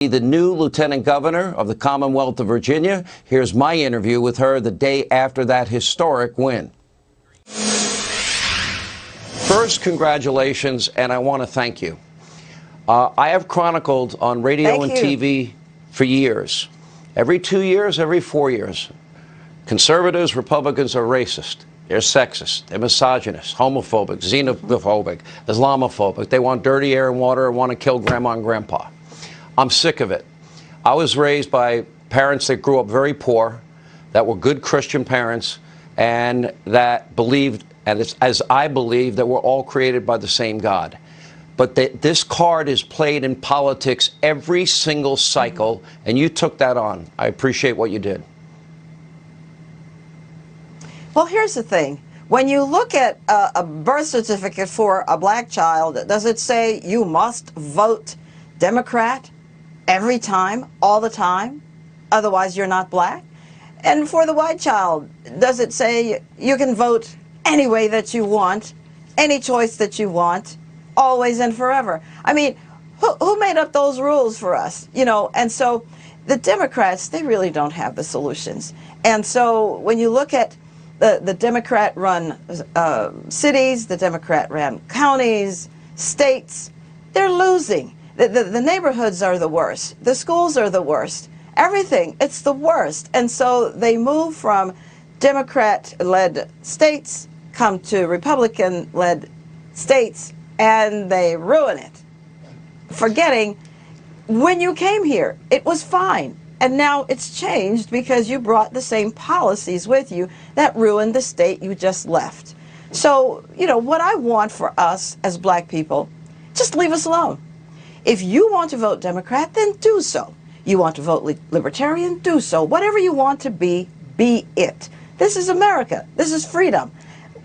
The new Lieutenant Governor of the Commonwealth of Virginia. Here's my interview with her the day after that historic win. First, congratulations, and I want to thank you. I have chronicled on radio and TV for years. Every 2 years, every 4 years, conservatives, Republicans are racist. They're sexist, they're misogynist, homophobic, xenophobic, Islamophobic. They want dirty air and water and want to kill grandma and grandpa. I'm sick of it. I was raised by parents that grew up very poor, that were good Christian parents, and that believed, as I believe, that we're all created by the same God. But this card is played in politics every single cycle, and you took that on. I appreciate what you did. Well, here's the thing. When you look at a birth certificate for a black child, does it say you must vote Democrat every time, all the time? Otherwise, you're not black? And for the white child, does it say you can vote any way that you want, any choice that you want, always and forever? I mean, who made up those rules for us? You know, and so the Democrats, they really don't have the solutions. And so when you look at the Democrat-run cities, the Democrat-run counties, states, they're losing. The neighborhoods are the worst. The schools are the worst. Everything, it's the worst. And so they move from Democrat-led states, come to Republican-led states, and they ruin it. Forgetting when you came here, it was fine. And now it's changed because you brought the same policies with you that ruined the state you just left. So, you know, what I want for us as black people, just leave us alone. If you want to vote Democrat, then do so. You want to vote Libertarian, do so. Whatever you want to be it. This is America. This is freedom.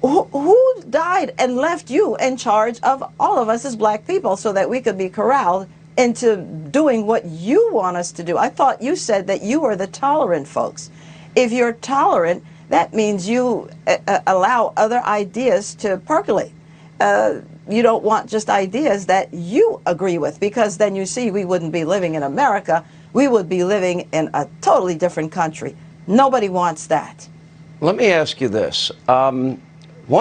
Who died and left you in charge of all of us as black people so that we could be corralled into doing what you want us to do? I thought you said that you are the tolerant folks. If you're tolerant, that means you allow other ideas to percolate. You don't want just ideas that you agree with, because then you see we wouldn't be living in America. We would be living in a totally different country. Nobody wants that. Let me ask you this. One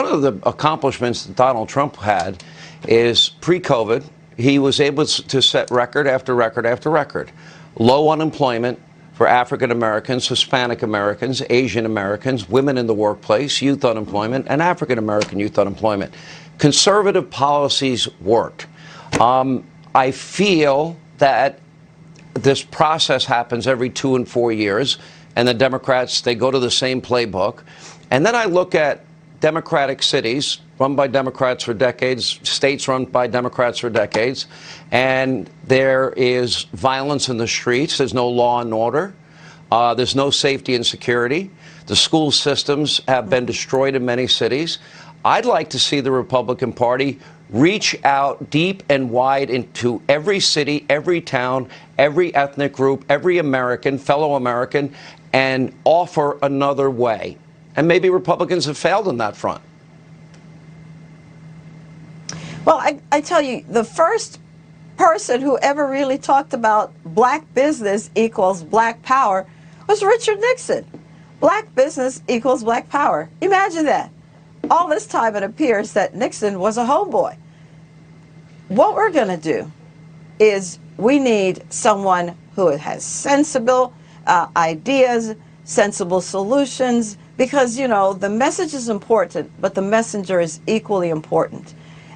of the accomplishments that Donald Trump had is pre-COVID, he was able to set record after record after record. Low unemployment for African Americans, Hispanic Americans, Asian Americans, women in the workplace, youth unemployment, and African American youth unemployment. Conservative policies worked. I feel that this process happens every 2 and 4 years, and the Democrats, they go to the same playbook. And then I look at Democratic cities run by Democrats for decades, states run by Democrats for decades, and there is violence in the streets. There's no law and order. There's no safety and security. The school systems have been destroyed in many cities. I'd like to see the Republican Party reach out deep and wide into every city, every town, every ethnic group, every American, fellow American, and offer another way. And maybe Republicans have failed on that front. Well, I tell you, the first person who ever really talked about black business equals black power was Richard Nixon. Black business equals black power. Imagine that. All this time it appears that Nixon was a homeboy. What we're going to do is we need someone who has sensible ideas, sensible solutions, because, you know, the message is important, but the messenger is equally important.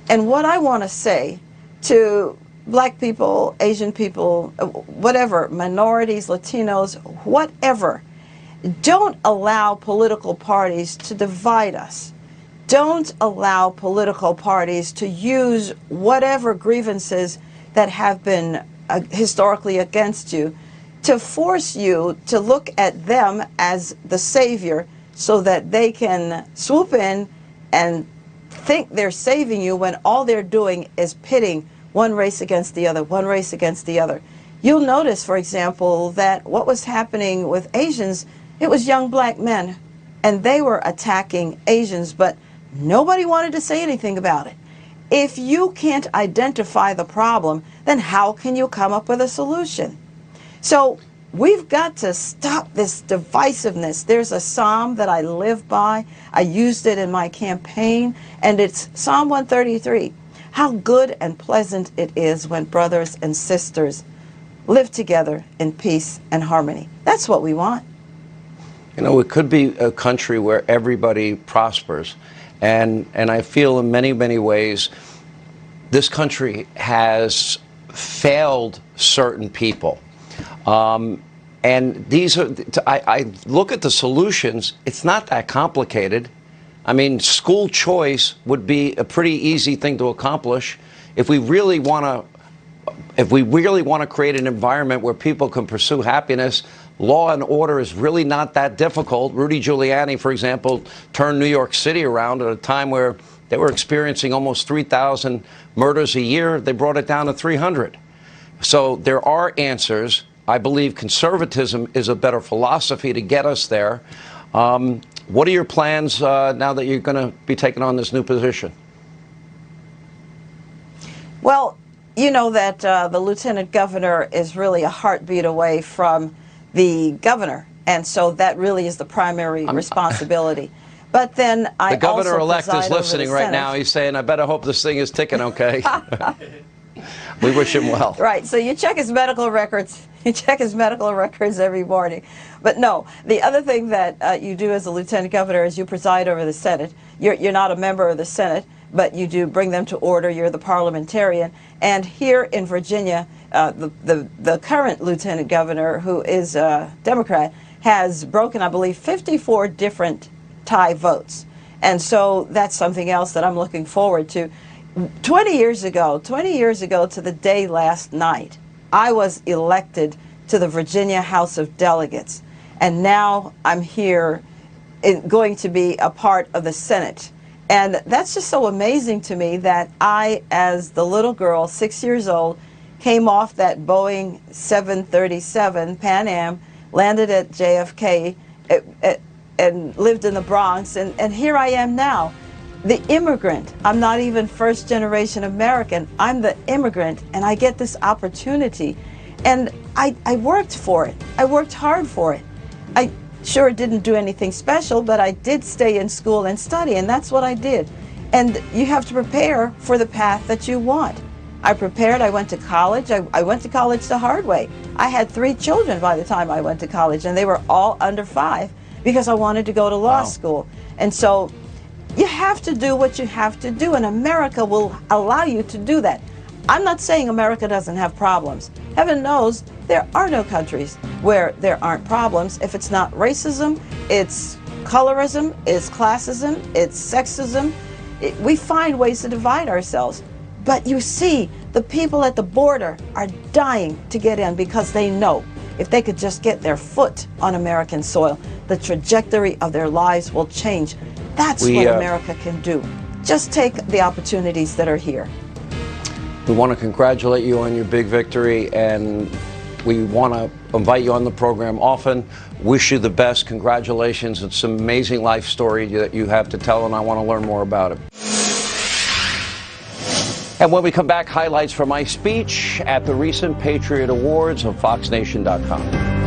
And what I want to say to black people, Asian people, whatever, minorities, Latinos, whatever, don't allow political parties to divide us. Don't allow political parties to use whatever grievances that have been historically against you to force you to look at them as the savior so that they can swoop in and think they're saving you when all they're doing is pitting one race against the other, one race against the other. You'll notice, for example, that what was happening with Asians, it was young black men, and they were attacking Asians, but nobody wanted to say anything about it. If you can't identify the problem, then how can you come up with a solution? So we've got to stop this divisiveness. There's a psalm that I live by. I used it in my campaign, and it's Psalm 133. How good and pleasant it is when brothers and sisters live together in peace and harmony. That's what we want. You know, it could be a country where everybody prospers. And I feel in many, many ways, this country has failed certain people. And these are, I look at the solutions, it's not that complicated. I mean, school choice would be a pretty easy thing to accomplish. If we really want to create an environment where people can pursue happiness, law and order is really not that difficult. Rudy Giuliani, for example, turned New York City around at a time where they were experiencing almost 3,000 murders a year. They brought it down to 300. So there are answers. I believe conservatism is a better philosophy to get us there. What are your plans now that you're going to be taking on this new position? Well, you know that the lieutenant governor is really a heartbeat away from the governor, and so that really is the primary responsibility. But then the governor-elect is listening right now. He's saying, "I better hope this thing is ticking okay." We wish him well. Right. So you check his medical records. You check his medical records every morning. But no, the other thing that you do as a lieutenant governor is you preside over the Senate. You're not a member of the Senate, but you do bring them to order. You're the parliamentarian. And here in Virginia, the current lieutenant governor, who is a Democrat, has broken, I believe, 54 different tie votes. And so that's something else that I'm looking forward to. 20 years ago to the day last night, I was elected to the Virginia House of Delegates. And now I'm here going to be a part of the Senate. And that's just so amazing to me that I, as the little girl, 6 years old, came off that Boeing 737 Pan Am, landed at JFK, and lived in the Bronx. And here I am now, the immigrant. I'm not even first generation American. I'm the immigrant, and I get this opportunity. And I worked for it. I worked hard for it. I sure didn't do anything special, but I did stay in school and study, and that's what I did. And you have to prepare for the path that you want. I prepared. I went to college. I went to college the hard way. I had 3 children by the time I went to college, and they were all under 5 because I wanted to go to law school. And so you have to do what you have to do, and America will allow you to do that. I'm not saying America doesn't have problems. Heaven knows there are no countries where there aren't problems. If it's not racism, it's colorism, it's classism, it's sexism. We find ways to divide ourselves. But you see, the people at the border are dying to get in because they know if they could just get their foot on American soil, the trajectory of their lives will change. That's what America can do. Just take the opportunities that are here. We want to congratulate you on your big victory, and we want to invite you on the program often. Wish you the best. Congratulations. It's an amazing life story that you have to tell, and I want to learn more about it. And when we come back, highlights from my speech at the recent Patriot Awards on FoxNation.com.